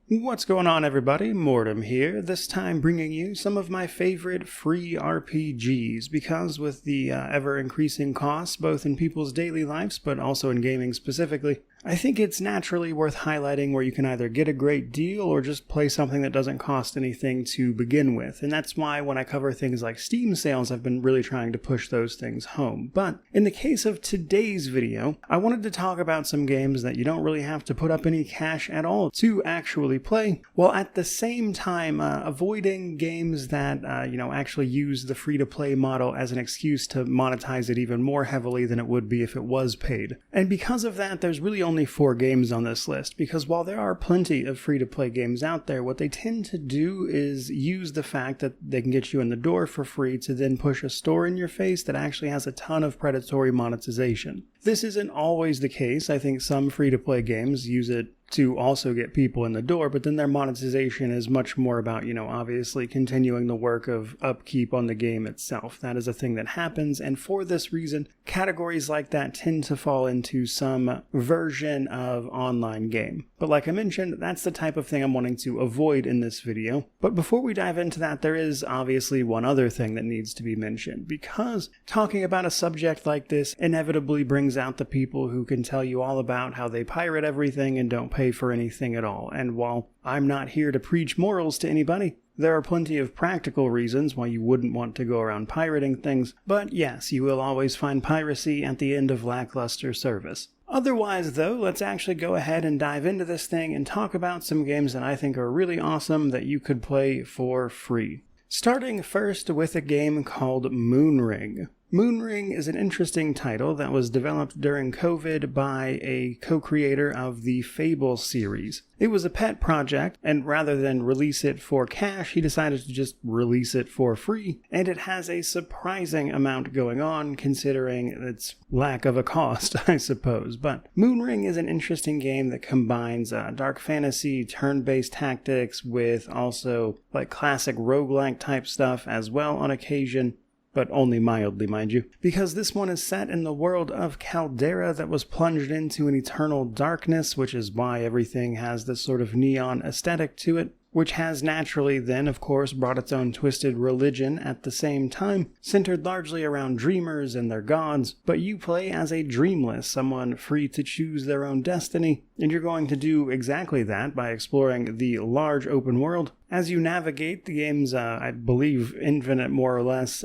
What's going on, everybody? Mortem here, this time bringing you some of my favorite free RPGs, because with the ever-increasing costs, both in people's daily lives, but also in gaming specifically, I think it's naturally worth highlighting where you can either get a great deal or just play something that doesn't cost anything to begin with, and that's why when I cover things like Steam sales, I've been really trying to push those things home. But in the case of today's video, I wanted to talk about some games that you don't really have to put up any cash at all to actually play, while at the same time avoiding games that actually use the free-to-play model as an excuse to monetize it even more heavily than it would be if it was paid. And because of that, there's really only 4 games on this list, because while there are plenty of free-to-play games out there, what they tend to do is use the fact that they can get you in the door for free to then push a store in your face that actually has a ton of predatory monetization. This isn't always the case. I think some free-to-play games use it to also get people in the door, but then their monetization is much more about, obviously continuing the work of upkeep on the game itself. That is a thing that happens, and for this reason, categories like that tend to fall into some version of online game. But like I mentioned, that's the type of thing I'm wanting to avoid in this video. But before we dive into that, there is obviously one other thing that needs to be mentioned, because talking about a subject like this inevitably brings out the people who can tell you all about how they pirate everything and don't pay for anything at all. And while I'm not here to preach morals to anybody, there are plenty of practical reasons why you wouldn't want to go around pirating things, but yes, you will always find piracy at the end of lackluster service. Otherwise, though, let's actually go ahead and dive into this thing and talk about some games that I think are really awesome that you could play for free. Starting first with a game called Moonring. Moonring is an interesting title that was developed during COVID by a co-creator of the Fable series. It was a pet project, and rather than release it for cash, he decided to just release it for free, and it has a surprising amount going on considering its lack of a cost, I suppose. But Moonring is an interesting game that combines dark fantasy, turn-based tactics with also like classic roguelike type stuff as well on occasion, but only mildly, mind you, because this one is set in the world of Caldera that was plunged into an eternal darkness, which is why everything has this sort of neon aesthetic to it, which has naturally then, of course, brought its own twisted religion at the same time, centered largely around dreamers and their gods, but you play as a dreamless, someone free to choose their own destiny, and you're going to do exactly that by exploring the large open world as you navigate the game's, I believe, infinite, more or less,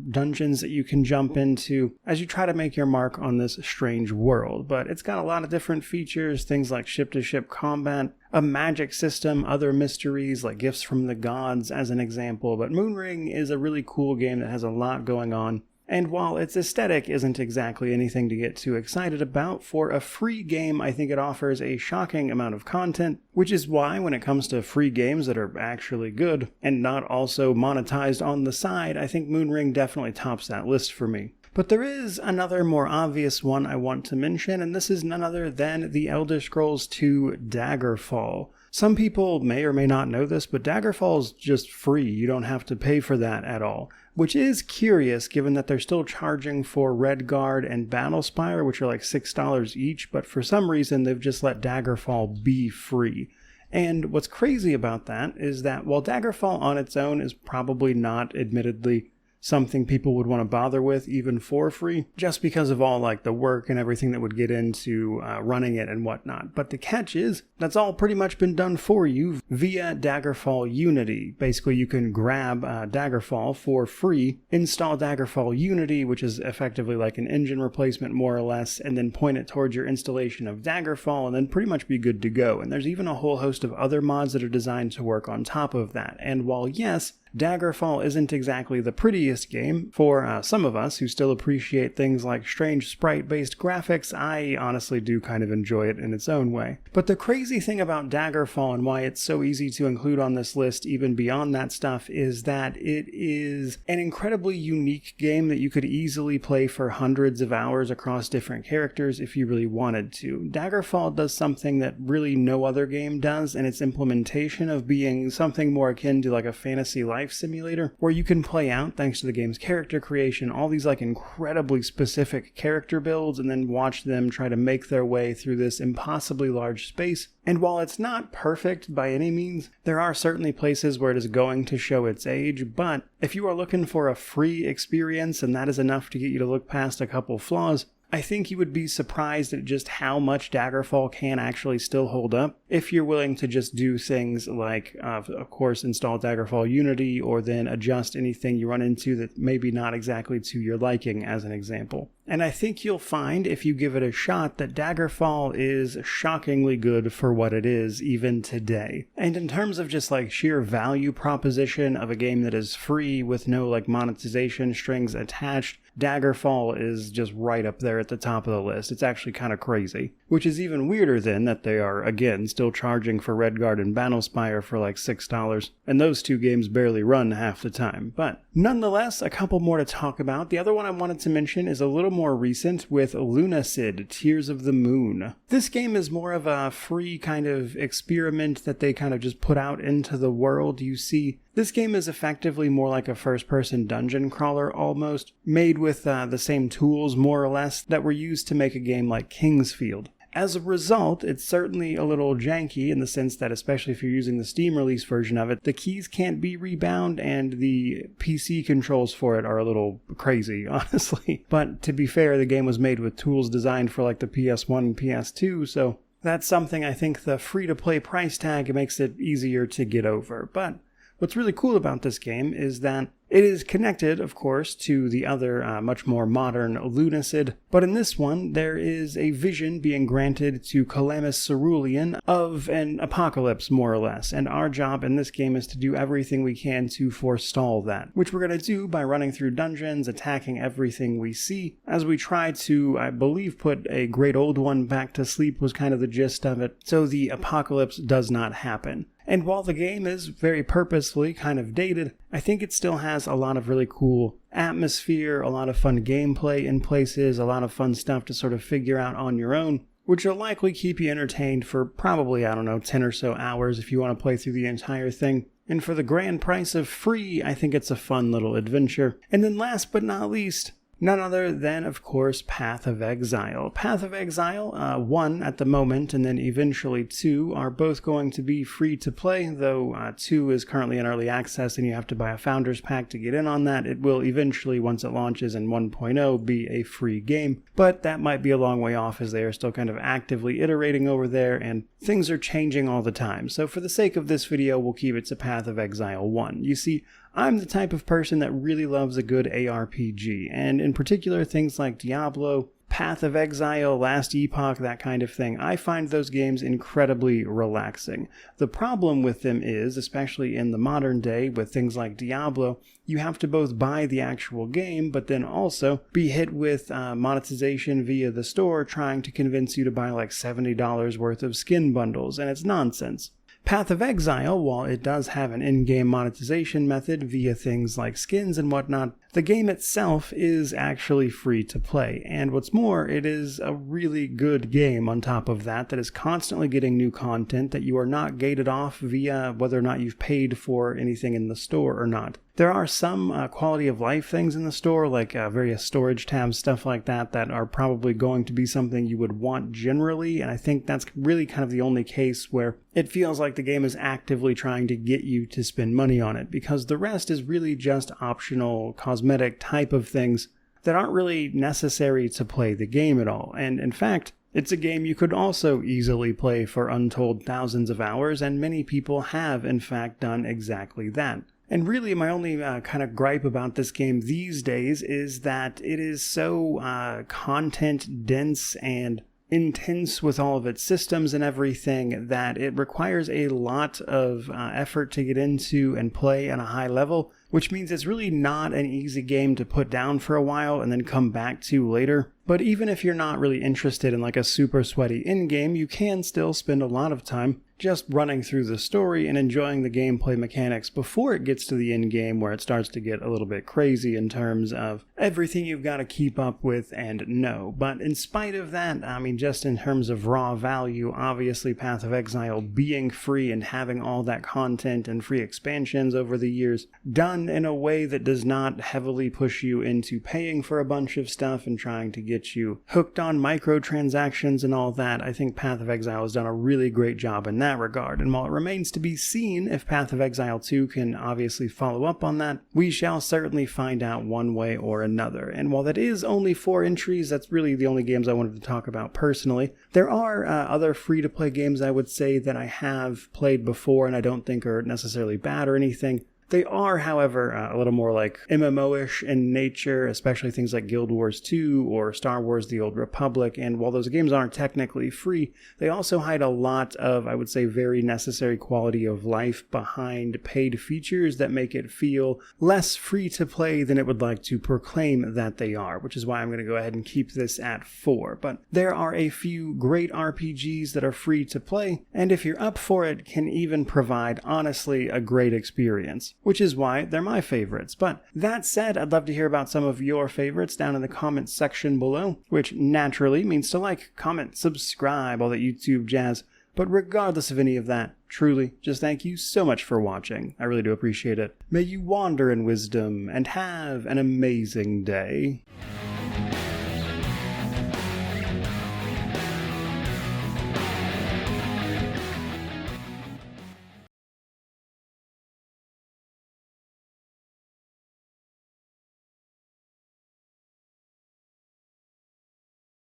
dungeons that you can jump into as you try to make your mark on this strange world. But it's got a lot of different features, things like ship-to-ship combat, a magic system, other mysteries like gifts from the gods as an example. But Moonring is a really cool game that has a lot going on. And while its aesthetic isn't exactly anything to get too excited about, for a free game I think it offers a shocking amount of content, which is why when it comes to free games that are actually good and not also monetized on the side, I think Moonring definitely tops that list for me. But there is another more obvious one I want to mention, and this is none other than The Elder Scrolls II Daggerfall. Some people may or may not know this, but Daggerfall is just free. You don't have to pay for that at all, which is curious given that they're still charging for Redguard and Battlespire, which are like $6 each, but for some reason they've just let Daggerfall be free. And what's crazy about that is that while Daggerfall on its own is probably not, admittedly, something people would want to bother with even for free, just because of all like the work and everything that would get into running it and whatnot. But the catch is, that's all pretty much been done for you via Daggerfall Unity. Basically, you can grab Daggerfall for free, install Daggerfall Unity, which is effectively like an engine replacement more or less, and then point it towards your installation of Daggerfall, and then pretty much be good to go. And there's even a whole host of other mods that are designed to work on top of that. And while yes, Daggerfall isn't exactly the prettiest game for some of us who still appreciate things like strange sprite-based graphics, I honestly do kind of enjoy it in its own way. But the crazy thing about Daggerfall and why it's so easy to include on this list even beyond that stuff is that it is an incredibly unique game that you could easily play for hundreds of hours across different characters if you really wanted to. Daggerfall does something that really no other game does, and its implementation of being something more akin to like a fantasy life life simulator, where you can play out, thanks to the game's character creation, all these like incredibly specific character builds and then watch them try to make their way through this impossibly large space. And while it's not perfect by any means, there are certainly places where it is going to show its age, but if you are looking for a free experience and that is enough to get you to look past a couple flaws, I think you would be surprised at just how much Daggerfall can actually still hold up if you're willing to just do things like, of course, install Daggerfall Unity or then adjust anything you run into that maybe not exactly to your liking, as an example. And I think you'll find, if you give it a shot, that Daggerfall is shockingly good for what it is, even today. And in terms of just like sheer value proposition of a game that is free with no like monetization strings attached, Daggerfall is just right up there at the top of the list. It's actually kind of crazy. Which is even weirder then that they are, again, still charging for Redguard and Battlespire for like $6, and those two games barely run half the time. But nonetheless, a couple more to talk about. The other one I wanted to mention is a little more recent with Lunacid, Tears of the Moon. This game is more of a free kind of experiment that they kind of just put out into the world. You see, this game is effectively more like a first-person dungeon crawler almost, made with the same tools, more or less, that were used to make a game like Kingsfield. As a result, it's certainly a little janky in the sense that, especially if you're using the Steam release version of it, the keys can't be rebound and the PC controls for it are a little crazy, honestly. But to be fair, the game was made with tools designed for like the PS1 and PS2, so that's something I think the free-to-play price tag makes it easier to get over. But what's really cool about this game is that it is connected, of course, to the other, much more modern Lunacid, but in this one, there is a vision being granted to Calamus Cerulean of an apocalypse, more or less, and our job in this game is to do everything we can to forestall that, which we're going to do by running through dungeons, attacking everything we see, as we try to, I believe, put a great old one back to sleep was kind of the gist of it, so the apocalypse does not happen. And while the game is very purposefully kind of dated, I think it still has a lot of really cool atmosphere, a lot of fun gameplay in places, a lot of fun stuff to sort of figure out on your own, which will likely keep you entertained for probably, 10 or so hours if you want to play through the entire thing. And for the grand price of free, I think it's a fun little adventure. And then last but not least, none other than, of course, Path of Exile. Path of Exile, 1 at the moment, and then eventually 2, are both going to be free to play, though 2 is currently in early access and you have to buy a Founders Pack to get in on that. It will eventually, once it launches in 1.0, be a free game, but that might be a long way off as they are still kind of actively iterating over there, and things are changing all the time. So for the sake of this video, we'll keep it to Path of Exile 1. You see, I'm the type of person that really loves a good ARPG, and in particular things like Diablo, Path of Exile, Last Epoch, that kind of thing. I find those games incredibly relaxing. The problem with them is, especially in the modern day with things like Diablo, you have to both buy the actual game, but then also be hit with monetization via the store trying to convince you to buy like $70 worth of skin bundles, and it's nonsense. Path of Exile, while it does have an in-game monetization method via things like skins and whatnot, the game itself is actually free to play, and what's more, it is a really good game on top of that is constantly getting new content that you are not gated off via whether or not you've paid for anything in the store or not. There are some quality of life things in the store, like various storage tabs, stuff like that, that are probably going to be something you would want generally, and I think that's really kind of the only case where it feels like the game is actively trying to get you to spend money on it, because the rest is really just optional, cosmetic type of things that aren't really necessary to play the game at all, and in fact, it's a game you could also easily play for untold thousands of hours, and many people have, in fact, done exactly that. And really, my only kind of gripe about this game these days is that it is so content-dense and intense with all of its systems and everything that it requires a lot of effort to get into and play at a high level, which means it's really not an easy game to put down for a while and then come back to later. But even if you're not really interested in like a super sweaty endgame, you can still spend a lot of time just running through the story and enjoying the gameplay mechanics before it gets to the endgame, where it starts to get a little bit crazy in terms of everything you've got to keep up with and know. But in spite of that, I mean, just in terms of raw value, obviously Path of Exile being free and having all that content and free expansions over the years done in a way that does not heavily push you into paying for a bunch of stuff and trying to get you hooked on microtransactions and all that, I think Path of Exile has done a really great job in that regard. And while it remains to be seen if Path of Exile 2 can obviously follow up on that, we shall certainly find out one way or another. And while that is only 4 entries, that's really the only games I wanted to talk about personally. There are other free-to-play games I would say that I have played before and I don't think are necessarily bad or anything. They are, however, a little more like MMO-ish in nature, especially things like Guild Wars 2 or Star Wars The Old Republic, and while those games aren't technically free, they also hide a lot of, I would say, very necessary quality of life behind paid features that make it feel less free to play than it would like to proclaim that they are, which is why I'm going to go ahead and keep this at 4. But there are a few great RPGs that are free to play, and if you're up for it, can even provide, honestly, a great experience, which is why they're my favorites. But that said, I'd love to hear about some of your favorites down in the comments section below, which naturally means to like, comment, subscribe, all that YouTube jazz. But regardless of any of that, truly, just thank you so much for watching. I really do appreciate it. May you wander in wisdom and have an amazing day.